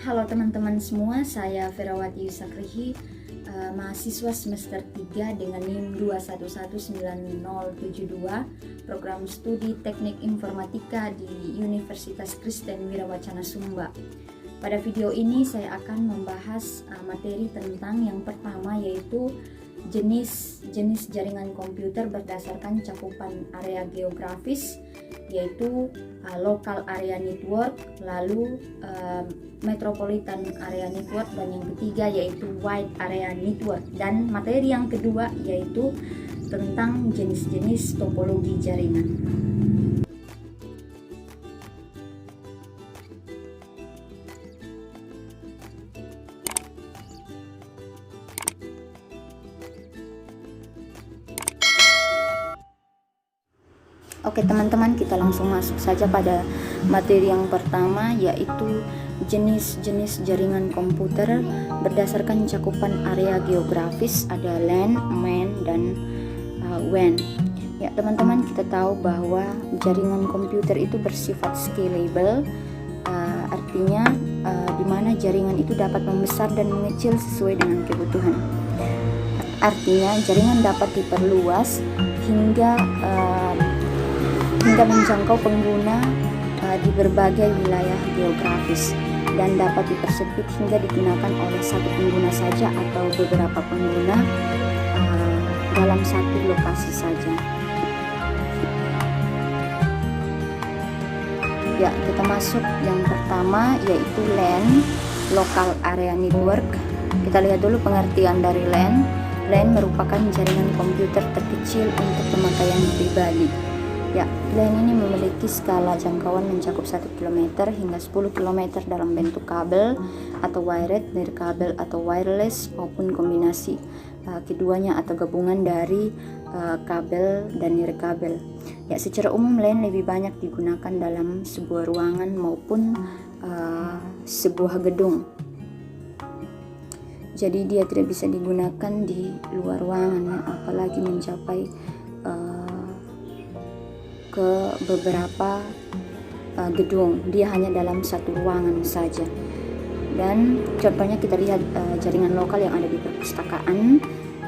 Halo teman-teman semua, saya Ferawati Yusakrihi, mahasiswa semester 3 dengan NIM 2119072, program studi Teknik Informatika di Universitas Kristen Wirawacana Sumba. Pada video ini saya akan membahas materi tentang yang pertama, yaitu jenis jaringan komputer berdasarkan cakupan area geografis, yaitu local area network, lalu metropolitan area network, dan yang ketiga yaitu wide area network. Dan materi yang kedua yaitu tentang jenis-jenis topologi jaringan. Oke teman-teman, kita langsung masuk saja pada materi yang pertama, yaitu jenis-jenis jaringan komputer berdasarkan cakupan area geografis. Ada LAN, MAN, dan WAN. Ya teman-teman, kita tahu bahwa jaringan komputer itu bersifat scalable, artinya di mana jaringan itu dapat membesar dan mengecil sesuai dengan kebutuhan. Artinya jaringan dapat diperluas hingga menjangkau pengguna di berbagai wilayah geografis, dan dapat dipersempit hingga digunakan oleh satu pengguna saja atau beberapa pengguna dalam satu lokasi saja. Ya, kita masuk yang pertama, yaitu LAN, Local Area Network. Kita lihat dulu pengertian dari LAN. LAN merupakan jaringan komputer terkecil untuk pemakaian pribadi. Ya, LAN ini memiliki skala jangkauan mencakup 1 km hingga 10 km dalam bentuk kabel atau wired, nirkabel atau wireless, maupun kombinasi keduanya atau gabungan dari kabel dan nirkabel. Ya, secara umum LAN lebih banyak digunakan dalam sebuah ruangan maupun sebuah gedung. Jadi dia tidak bisa digunakan di luar ruangan, ya, apalagi mencapai ke beberapa gedung. Dia hanya dalam satu ruangan saja. Dan contohnya kita lihat jaringan lokal yang ada di perpustakaan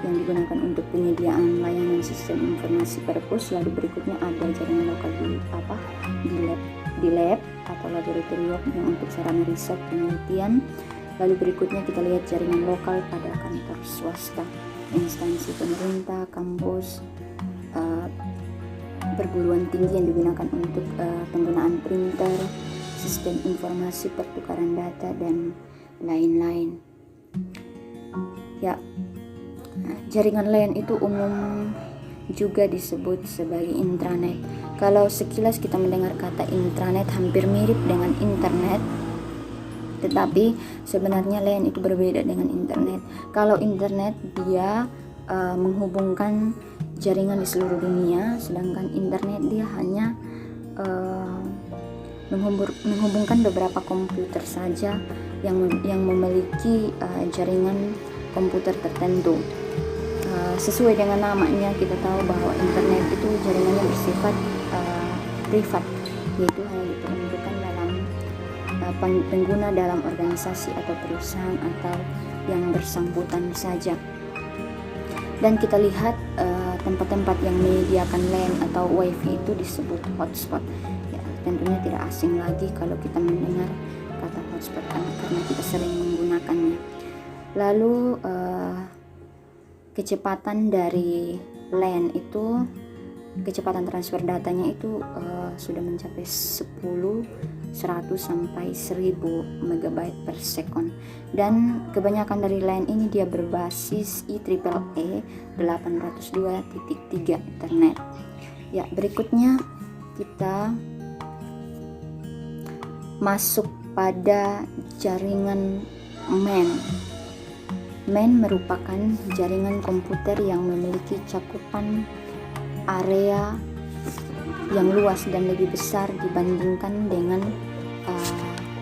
yang digunakan untuk penyediaan layanan sistem informasi perpus. Lalu berikutnya ada jaringan lokal di lab atau laboratorium yang untuk sarana riset penelitian. Lalu berikutnya kita lihat jaringan lokal pada kantor swasta, instansi pemerintah, kampus, perguruan tinggi yang digunakan untuk penggunaan printer, sistem informasi pertukaran data, dan lain-lain. Ya, jaringan LAN itu umum juga disebut sebagai intranet. Kalau sekilas kita mendengar kata intranet hampir mirip dengan internet, tetapi sebenarnya LAN itu berbeda dengan internet. Kalau internet dia menghubungkan jaringan di seluruh dunia, sedangkan internet dia hanya menghubungkan beberapa komputer saja yang memiliki jaringan komputer tertentu. Sesuai dengan namanya, kita tahu bahwa internet itu jaringannya bersifat privat, yaitu hanya diperuntukkan dalam pengguna dalam organisasi atau perusahaan atau yang bersangkutan saja. Dan kita lihat tempat-tempat yang menyediakan LAN atau WiFi itu disebut hotspot. Ya, tentunya tidak asing lagi kalau kita mendengar kata hotspot karena kita sering menggunakannya. Lalu kecepatan dari LAN itu, kecepatan transfer datanya itu sudah mencapai 100 sampai 1000 megabyte per second. Dan kebanyakan dari LAN ini dia berbasis IEEE 802.3 Ethernet. Ya, berikutnya kita masuk pada jaringan MAN. MAN merupakan jaringan komputer yang memiliki cakupan area yang luas dan lebih besar dibandingkan dengan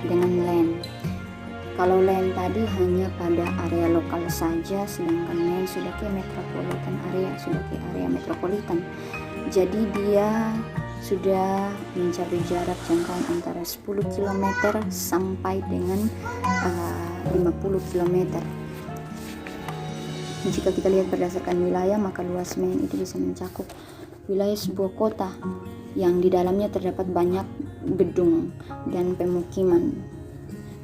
LAN. Kalau LAN tadi hanya pada area lokal saja, sedangkan MAN sudah ke metropolitan area, Jadi dia sudah mencapai jarak jangkauan antara 10 km sampai dengan 50 km. Jika kita lihat berdasarkan wilayah, maka luas Maine itu bisa mencakup wilayah sebuah kota yang di dalamnya terdapat banyak gedung dan pemukiman.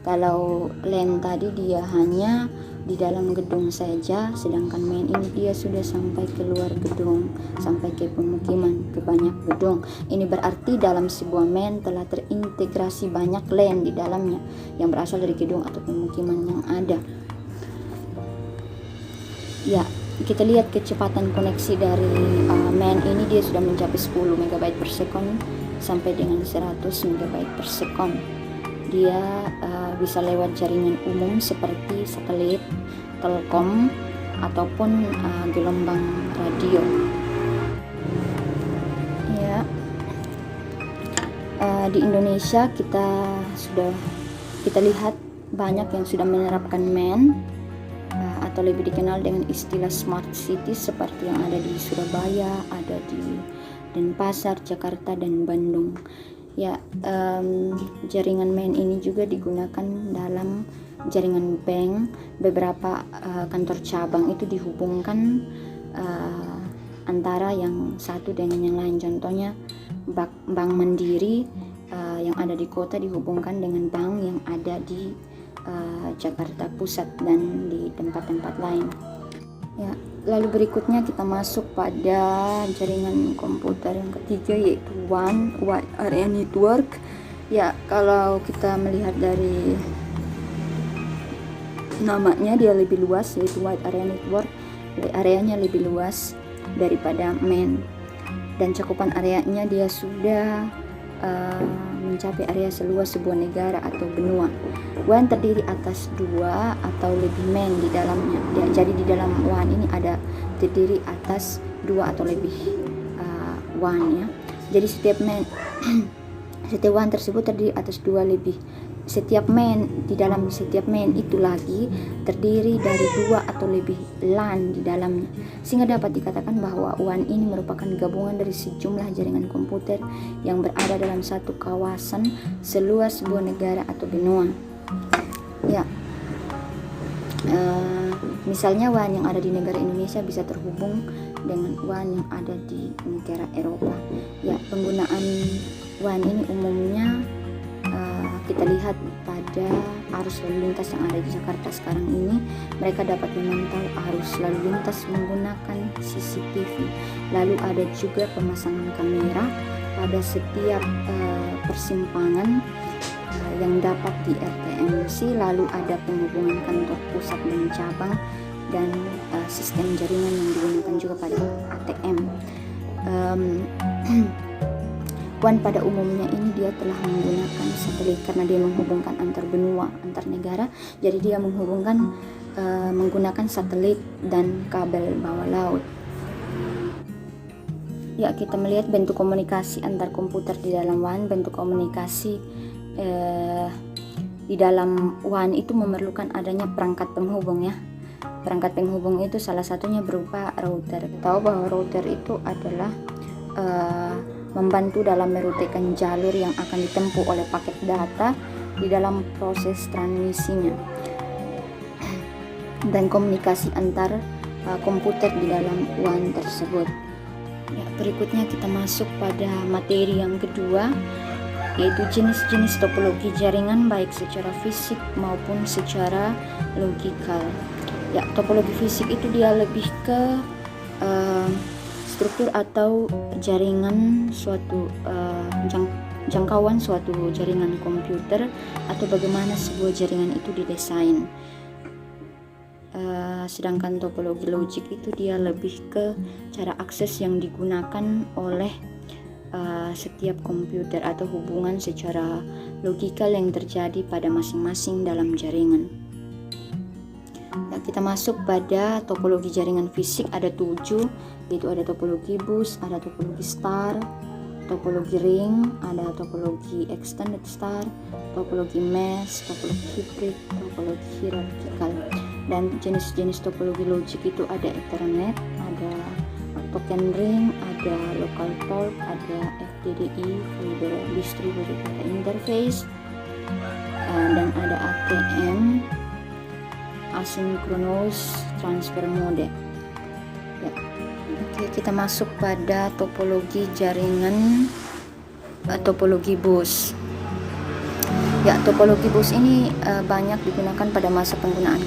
Kalau land tadi dia hanya di dalam gedung saja, sedangkan Maine ini dia sudah sampai keluar gedung, sampai ke pemukiman, ke banyak gedung. Ini berarti dalam sebuah Maine telah terintegrasi banyak land di dalamnya yang berasal dari gedung atau pemukiman yang ada. Ya, kita lihat kecepatan koneksi dari Maine ini dia sudah mencapai 10 MB per second sampai dengan 100 MB per second. Dia bisa lewat jaringan umum seperti satelit, telkom, ataupun gelombang radio. Ya, di Indonesia kita lihat banyak yang sudah menerapkan Maine atau lebih dikenal dengan istilah smart city seperti yang ada di Surabaya, ada di Denpasar, Jakarta, dan Bandung. Ya, jaringan Maine ini juga digunakan dalam jaringan bank. Beberapa kantor cabang itu dihubungkan antara yang satu dengan yang lain. Contohnya Bank Mandiri yang ada di kota dihubungkan dengan bank yang ada di Jakarta Pusat dan di tempat-tempat lain. Ya, lalu berikutnya kita masuk pada jaringan komputer yang ketiga, yaitu Wide Area Network. Ya, kalau kita melihat dari namanya dia lebih luas, yaitu Wide Area Network. Areanya lebih luas daripada Maine dan cakupan areanya dia sudah mencapai area seluas sebuah negara atau benua. WAN terdiri atas 2 atau lebih Maine di dalamnya. Jadi di dalam WAN ini ada terdiri atas 2 atau lebih WAN ya. Jadi setiap WAN tersebut terdiri atas 2 lebih. Setiap Maine, di dalam setiap Maine itu lagi terdiri dari 2 atau lebih LAN di dalamnya, sehingga dapat dikatakan bahwa WAN ini merupakan gabungan dari sejumlah jaringan komputer yang berada dalam satu kawasan seluas sebuah negara atau benua. Ya, misalnya WAN yang ada di negara Indonesia bisa terhubung dengan WAN yang ada di negara Eropa. Ya, penggunaan WAN ini umumnya kita lihat pada arus lalu lintas yang ada di Jakarta sekarang ini. Mereka dapat memantau arus lalu lintas menggunakan CCTV. Lalu ada juga pemasangan kamera pada setiap persimpangan yang dapat di RTMC. Lalu ada penghubungan kantor pusat dan cabang, dan sistem jaringan yang digunakan juga pada ATM. WAN pada umumnya ini dia telah menggunakan satelit karena dia menghubungkan antar benua, antar negara. Jadi dia menghubungkan menggunakan satelit dan kabel bawah laut. Ya, kita melihat bentuk komunikasi antar komputer di dalam WAN. Bentuk komunikasi di dalam WAN itu memerlukan adanya perangkat penghubung ya. Perangkat penghubung itu salah satunya berupa router. Tahu bahwa router itu adalah membantu dalam merutikan jalur yang akan ditempuh oleh paket data di dalam proses transmisinya dan komunikasi antar komputer di dalam WAN tersebut. Ya, berikutnya kita masuk pada materi yang kedua, yaitu jenis-jenis topologi jaringan baik secara fisik maupun secara logikal. Ya, topologi fisik itu dia lebih ke struktur atau jaringan suatu jangkauan suatu jaringan komputer atau bagaimana sebuah jaringan itu didesain. Sedangkan topologi logik itu dia lebih ke cara akses yang digunakan oleh setiap komputer atau hubungan secara logikal yang terjadi pada masing-masing dalam jaringan. Nah, kita masuk pada topologi jaringan fisik, ada 7, yaitu ada topologi bus, ada topologi star, topologi ring, ada topologi extended star, topologi mesh, topologi hybrid, topologi hierarchikal. Dan jenis-jenis topologi logik itu ada Ethernet, ada token ring, ada local port, ada DDI fiber distributed data interface, dan ada ATM asynchronous transfer mode. Ya. Oke, kita masuk pada topologi jaringan, topologi bus. Ya, topologi bus ini banyak digunakan pada masa penggunaan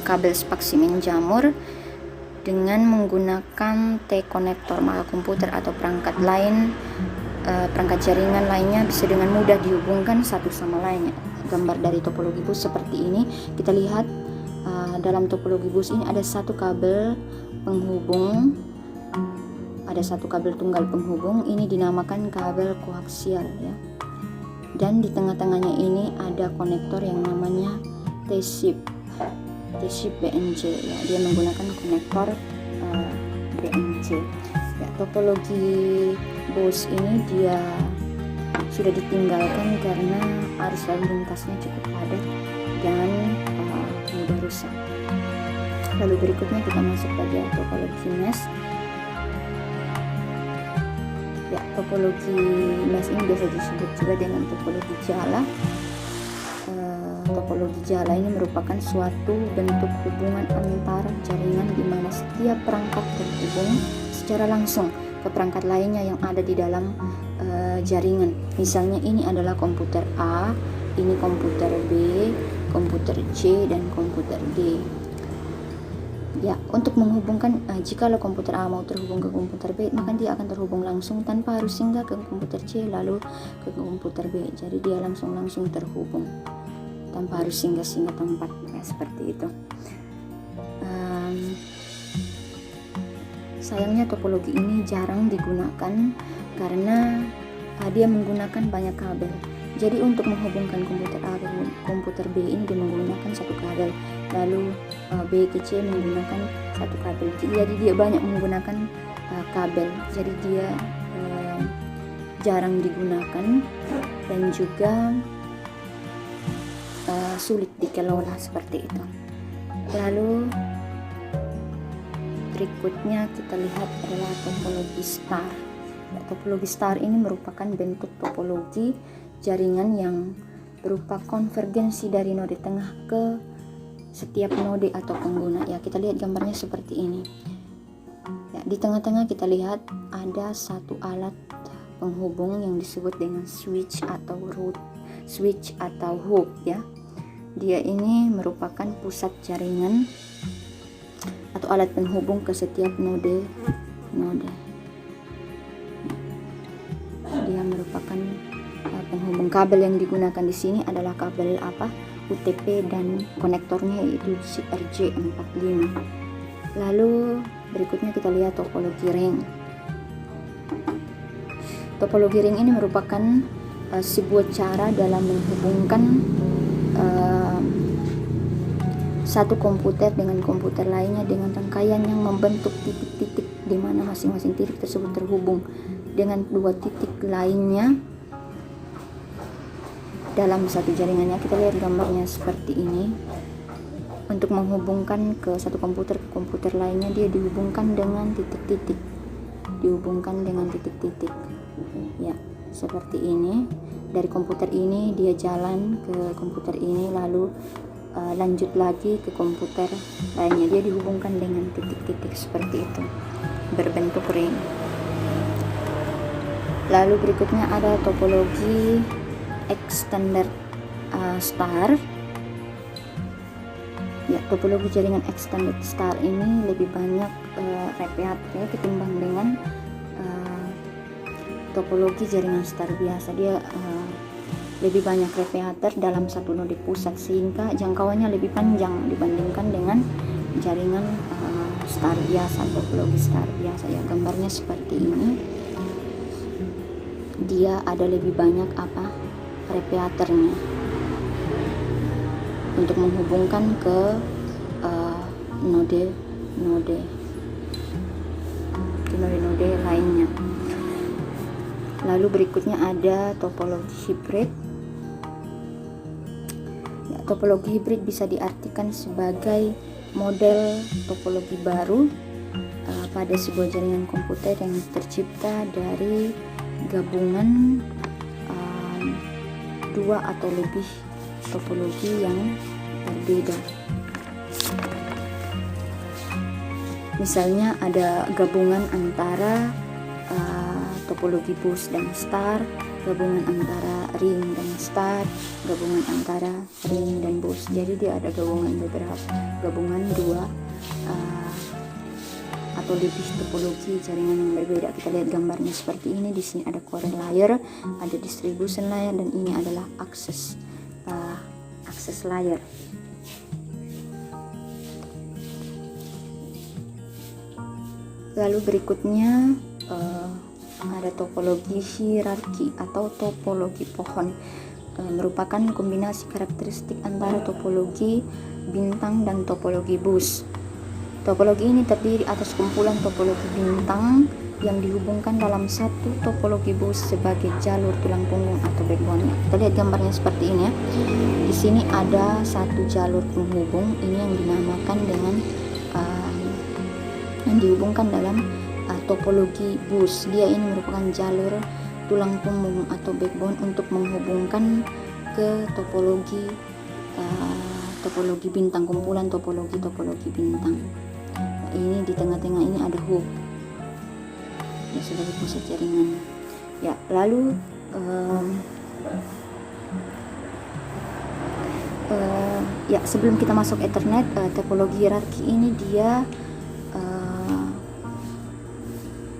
kabel spaksimen jamur dengan menggunakan T-konektor, maka komputer atau perangkat lain, perangkat jaringan lainnya bisa dengan mudah dihubungkan satu sama lainnya. Gambar dari topologi bus seperti ini. Kita lihat dalam topologi bus ini ada satu kabel penghubung, ada satu kabel tunggal penghubung. Ini dinamakan kabel koaksial ya. Dan di tengah-tengahnya ini ada konektor yang namanya T-ship BNC ya. Dia menggunakan konektor BNC. Ya, topologi bus ini dia sudah ditinggalkan karena arus lalu lintasnya cukup padat dan mudah rusak. Lalu berikutnya kita masuk pada topologi mesh. Ya, topologi mesh ini biasa disebut juga dengan topologi jala. Topologi jala ini merupakan suatu bentuk hubungan antara jaringan di mana setiap perangkat terhubung secara langsung ke perangkat lainnya yang ada di dalam jaringan. Misalnya ini adalah komputer A, ini komputer B, komputer C, dan komputer D. Ya, untuk menghubungkan, jikalau komputer A mau terhubung ke komputer B, maka dia akan terhubung langsung tanpa harus singgah ke komputer C lalu ke komputer B. Jadi dia langsung terhubung tanpa harus singgah-singgah tempat ya, seperti itu. Sayangnya topologi ini jarang digunakan karena dia menggunakan banyak kabel. Jadi untuk menghubungkan komputer A ke komputer B ini dia menggunakan satu kabel, lalu B ke C menggunakan satu kabel. Jadi dia banyak menggunakan kabel. Jadi dia jarang digunakan dan juga sulit dikelola seperti itu. Lalu berikutnya kita lihat adalah topologi star. Topologi star ini merupakan bentuk topologi jaringan yang berupa konvergensi dari node tengah ke setiap node atau pengguna. Ya, kita lihat gambarnya seperti ini. Ya, di tengah-tengah kita lihat ada satu alat penghubung yang disebut dengan switch atau root, switch atau hub ya. Dia ini merupakan pusat jaringan atau alat penghubung ke setiap node. Dia merupakan penghubung. Kabel yang digunakan di sini adalah kabel UTP dan konektornya yaitu RJ45. Lalu berikutnya kita lihat topologi ring. Topologi ring ini merupakan sebuah cara dalam menghubungkan satu komputer dengan komputer lainnya dengan rangkaian yang membentuk titik-titik di mana masing-masing titik tersebut terhubung dengan dua titik lainnya dalam satu jaringannya. Kita lihat gambarnya seperti ini. Untuk menghubungkan ke satu komputer ke komputer lainnya, dia dihubungkan dengan titik-titik. Ya, seperti ini. Dari komputer ini dia jalan ke komputer ini, lalu lanjut lagi ke komputer lainnya. Dia dihubungkan dengan titik-titik seperti itu, berbentuk ring. Lalu berikutnya ada topologi extended star. Ya, topologi jaringan extended star ini lebih banyak repeatnya ketimbang dengan topologi jaringan star biasa. Dia lebih banyak repeater dalam satu node pusat sehingga jangkauannya lebih panjang dibandingkan dengan jaringan star biasa, topologi star biasa ya. Gambarnya seperti ini. Dia ada lebih banyak repeaternya untuk menghubungkan ke node lainnya. Lalu berikutnya ada topologi hibrid. Ya, topologi hibrid bisa diartikan sebagai model topologi baru pada sebuah jaringan komputer yang tercipta dari gabungan dua atau lebih topologi yang berbeda. Misalnya ada gabungan antara topologi bus dan star, gabungan antara ring dan star, gabungan antara ring dan bus. Jadi dia ada gabungan dua atau lebih topologi jaringan yang berbeda. Kita lihat gambarnya seperti ini. Di sini ada core layer, ada distribution layer, dan ini adalah access layer. Lalu berikutnya ada topologi hierarki atau topologi pohon, merupakan kombinasi karakteristik antara topologi bintang dan topologi bus. Topologi ini terdiri atas kumpulan topologi bintang yang dihubungkan dalam satu topologi bus sebagai jalur tulang punggung atau backbone. Kita lihat gambarnya seperti ini ya. Di sini ada satu jalur penghubung, ini yang dinamakan dengan yang dihubungkan dalam topologi bus. Dia ini merupakan jalur tulang punggung atau backbone untuk menghubungkan ke topologi bintang, kumpulan topologi bintang. Nah, ini di tengah-tengah ini ada hub ya sebagai pusat jaringan. Ya, lalu ya sebelum kita masuk Ethernet, topologi hierarki ini dia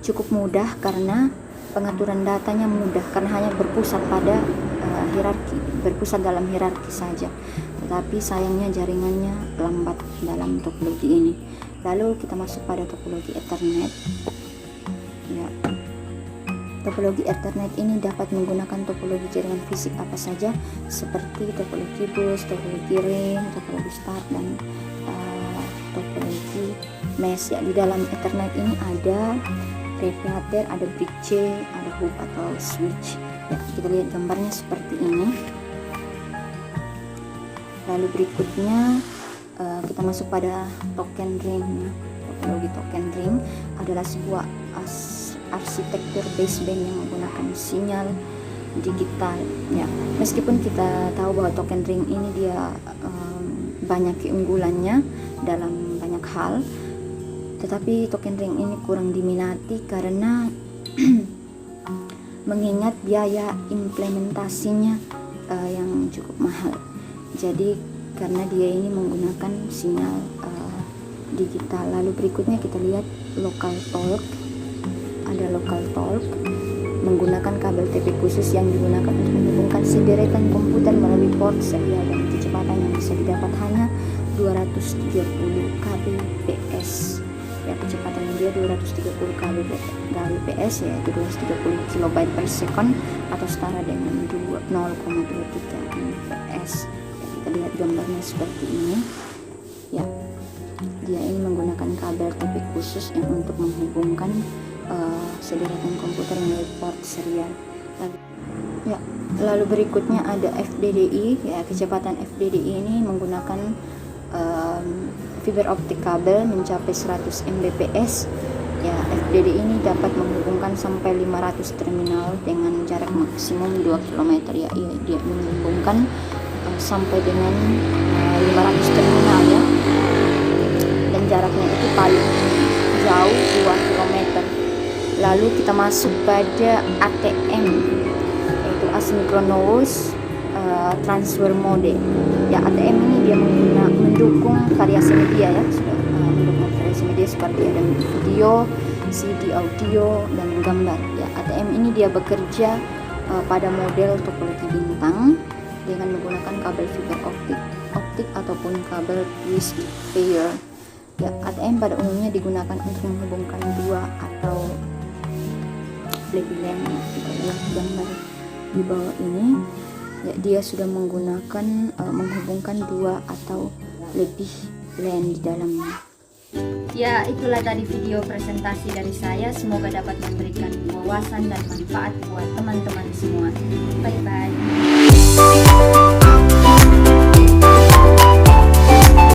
cukup mudah karena pengaturan datanya mudah, karena hanya berpusat pada berpusat dalam hierarki saja. Tetapi sayangnya jaringannya lambat dalam topologi ini. Lalu kita masuk pada topologi Ethernet. Ya, topologi Ethernet ini dapat menggunakan topologi jaringan fisik apa saja, seperti topologi bus, topologi ring, topologi star, dan topologi mesh. Ya, di dalam Ethernet ini ada repeater, ada bridge, ada hub atau switch. Ya, kita lihat gambarnya seperti ini. Lalu berikutnya kita masuk pada token ring. Topologi token ring adalah sebuah arsitektur baseband yang menggunakan sinyal digital. Ya, meskipun kita tahu bahwa token ring ini dia banyak keunggulannya dalam banyak hal, tetapi token ring ini kurang diminati karena mengingat biaya implementasinya yang cukup mahal. Jadi karena dia ini menggunakan sinyal digital. Lalu berikutnya kita lihat local talk. Ada local talk menggunakan kabel TP khusus yang digunakan untuk menghubungkan sederetan komputer melalui port serial, dan kecepatan yang bisa didapat hanya 230 kbps. Ya, kecepatan dia 230 kbps, yaitu 230 kilobyte per second atau setara dengan 0,23 mbps. Ya, kita lihat gambarnya seperti ini. Ya, dia ini menggunakan kabel TP khusus yang untuk menghubungkan sederetan komputer melalui port serial. Lalu berikutnya ada FDDI. Ya, kecepatan FDDI ini menggunakan fiber optik kabel mencapai 100 Mbps. Ya, FDDI ini dapat menghubungkan sampai 500 terminal dengan jarak maksimum 2 km. Ya, dia menghubungkan sampai dengan 500 terminal ya. Dan jaraknya itu paling jauh 2 km. Lalu kita masuk pada ATM, yaitu asynchronous transfer mode. Ya, ATM ini dia mendukung variasi media ya, mendukung variasi media seperti ada video, CD, audio, dan gambar. Ya, ATM ini dia bekerja pada model topologi bintang dengan menggunakan kabel fiber optik ataupun kabel twisted pair. Ya, ATM pada umumnya digunakan untuk menghubungkan dua atau lebih LAN. Kita lihat gambar di bawah ini. Ya, dia sudah menggunakan menghubungkan dua atau lebih LAN di dalamnya. Ya, itulah tadi video presentasi dari saya. Semoga dapat memberikan wawasan dan manfaat buat teman-teman semua. Bye bye.